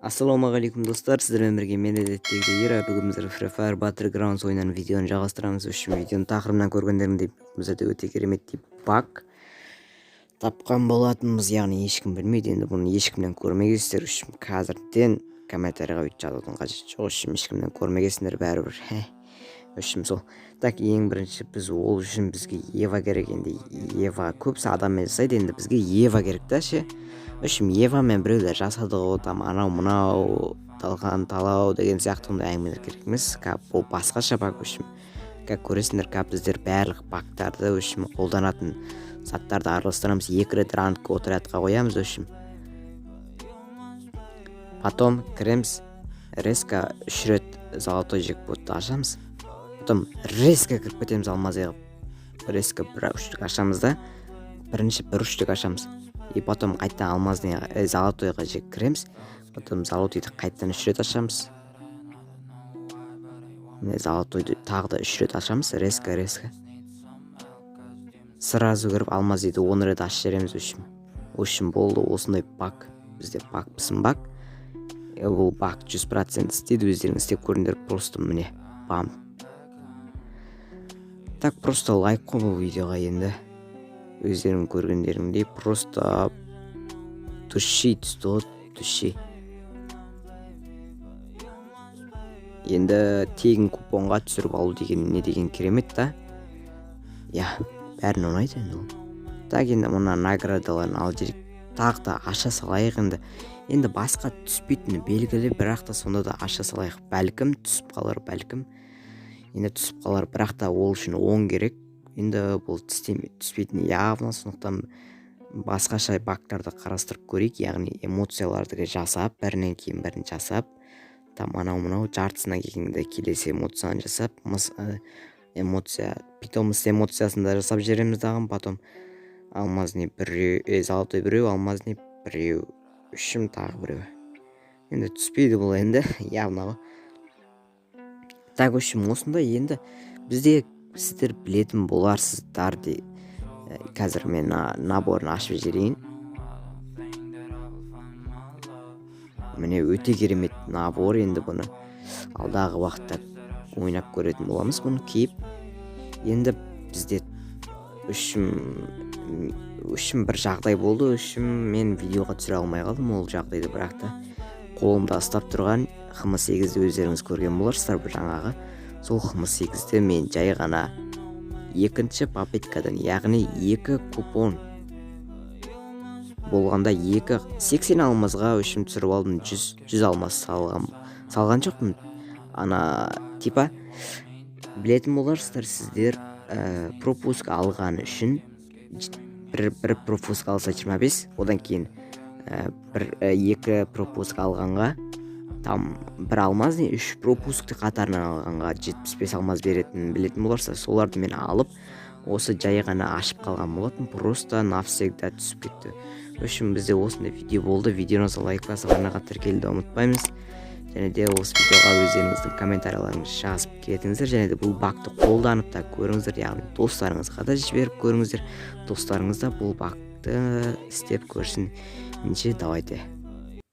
Ассалаумағалейкум достар, сіздермен бірге мен әдеттегідей Ира. Бүгін біздер Free Fire Battlegrounds ойынын видеоны жалғастырамыз. Үшін видеоның тақырыбынан көргендеріңдей біздерде өте керемет баг тапқан болатынбыз, яғни ешкім білмейді. Енді бұны ешкімнен көрмегенсіздер үшін қазірден комментарийға өйтіп жазудың қажеті жоқ. Үшін ешкімнен көрмегенсіңдер бәрібір. Үшін сол. Так, ең бірінші біз ол үшін бізге Ева керек. Енді Ева көбісі адаммен жасайды, енді бізге Ева керек та ше. Үшім Евамен біреулер жасады ғой, там анау мынау талқан талау деген сияқты ондай әңгімелер керек емес. Бұл басқаша баг. Үшім как көресіңдер, біздер барлық багтарды үшім қолданатын заттарды араластырамыз, 2 рет рангқа отрядқа қоямыз. Үшім потом кіреміз, резко 3 рет золотой джекпотты ашамыз, потом резко кіріп кетеміз алмазға, резко бір үштік ашамыз да, бірінші бір үштік ашамыз. И потом қайттан алмазный золотойға жек кіреміз, потом золотойды қайттан 3 рет ашамыз. Золотойды тағы да 3 рет ашамыз, резко. Сразу кіріп алмазды 10 рет ашып жереміз. Үшім болды, осындай баг. Бізде баг пысын баг. Бұл баг 100% істейді, өздерің істеп көріңдер, просто міне, бам. Так, просто лайк қой бұл видеоға енді. Өздерің көргендеріңдей просто түші түсті ғой, түші. Енді тегін купонға түсіріп алу деген не деген керемет та. Я, бәрін ұнайды енді ол. Так, енді мұна наградаларын ал жерек тағы да аша салайық енді. Енді басқа түспейтіні белгілі, бірақ та сонда да аша салайық. Бәлкім түсіп қалар, бәлкім. Енді түсіп қалар, бірақ та ол үшін 10 керек. Енді бұл түспейтін явно, сондықтан басқаша багтарды қарастырып көрейік, яғни эмоцияларды жасап, бірінен кейін бірін жасап, там анау-мынау жартысына келгенде келесі эмоцияны жасап, питомыс эмоциясында жасап жереміз дағым, потом алмазный біреу, золотой біреу, алмазный біреу, үшім тағы біреу. Енді түспейді бұл енді, явно. Так, үшім осында енді бізде сіздер білетін боларсыздар де. Қазір мен наборын ашып жерейін. Міне өте керемет набор, енді бұны алдағы уақытта ойнап көретін боламыз бұны кейіп. Енді бізде үшім бір жағдай болды. Үшім мен видеоға түсіре алмай қалдым ол жағдайды, бірақ та қолымда ұстап тұрған Х8-ді өздеріңіз көрген боларсыздар бір жаңағы. Сол Х8-ді мен жай ғана екінші попыткадан, яғни 2 купон болғанда 80 алмазға үшім түсіріп алдым, 100 алмаз салған жоқпын. Ана типа білетін боларсыздар сіздер, пропуск алған үшін бір пропуск алса 25, одан кейін 2 пропуск алғанға там бір алмазный 3 пропускты қатарынан алғанға 75 алмаз беретінін білетін боларса, соларды мен алып, осы жай ғана ашып қалған болатын, просто навсегда түсіп кетті. Үшін бізде осындай видео болды. Видеоны лайк басып, арнаға тіркелуді ұмытпаймыз. Және де осы видеоға өздеріңіздің комментарияларыңызды жазып кетіңіздер, және де бұл багты қолданып та көріңіздер, яғни достарыңызға да жіберіп көріңіздер. Достарыңыз да бұл багты істеп көрсін. Давайте.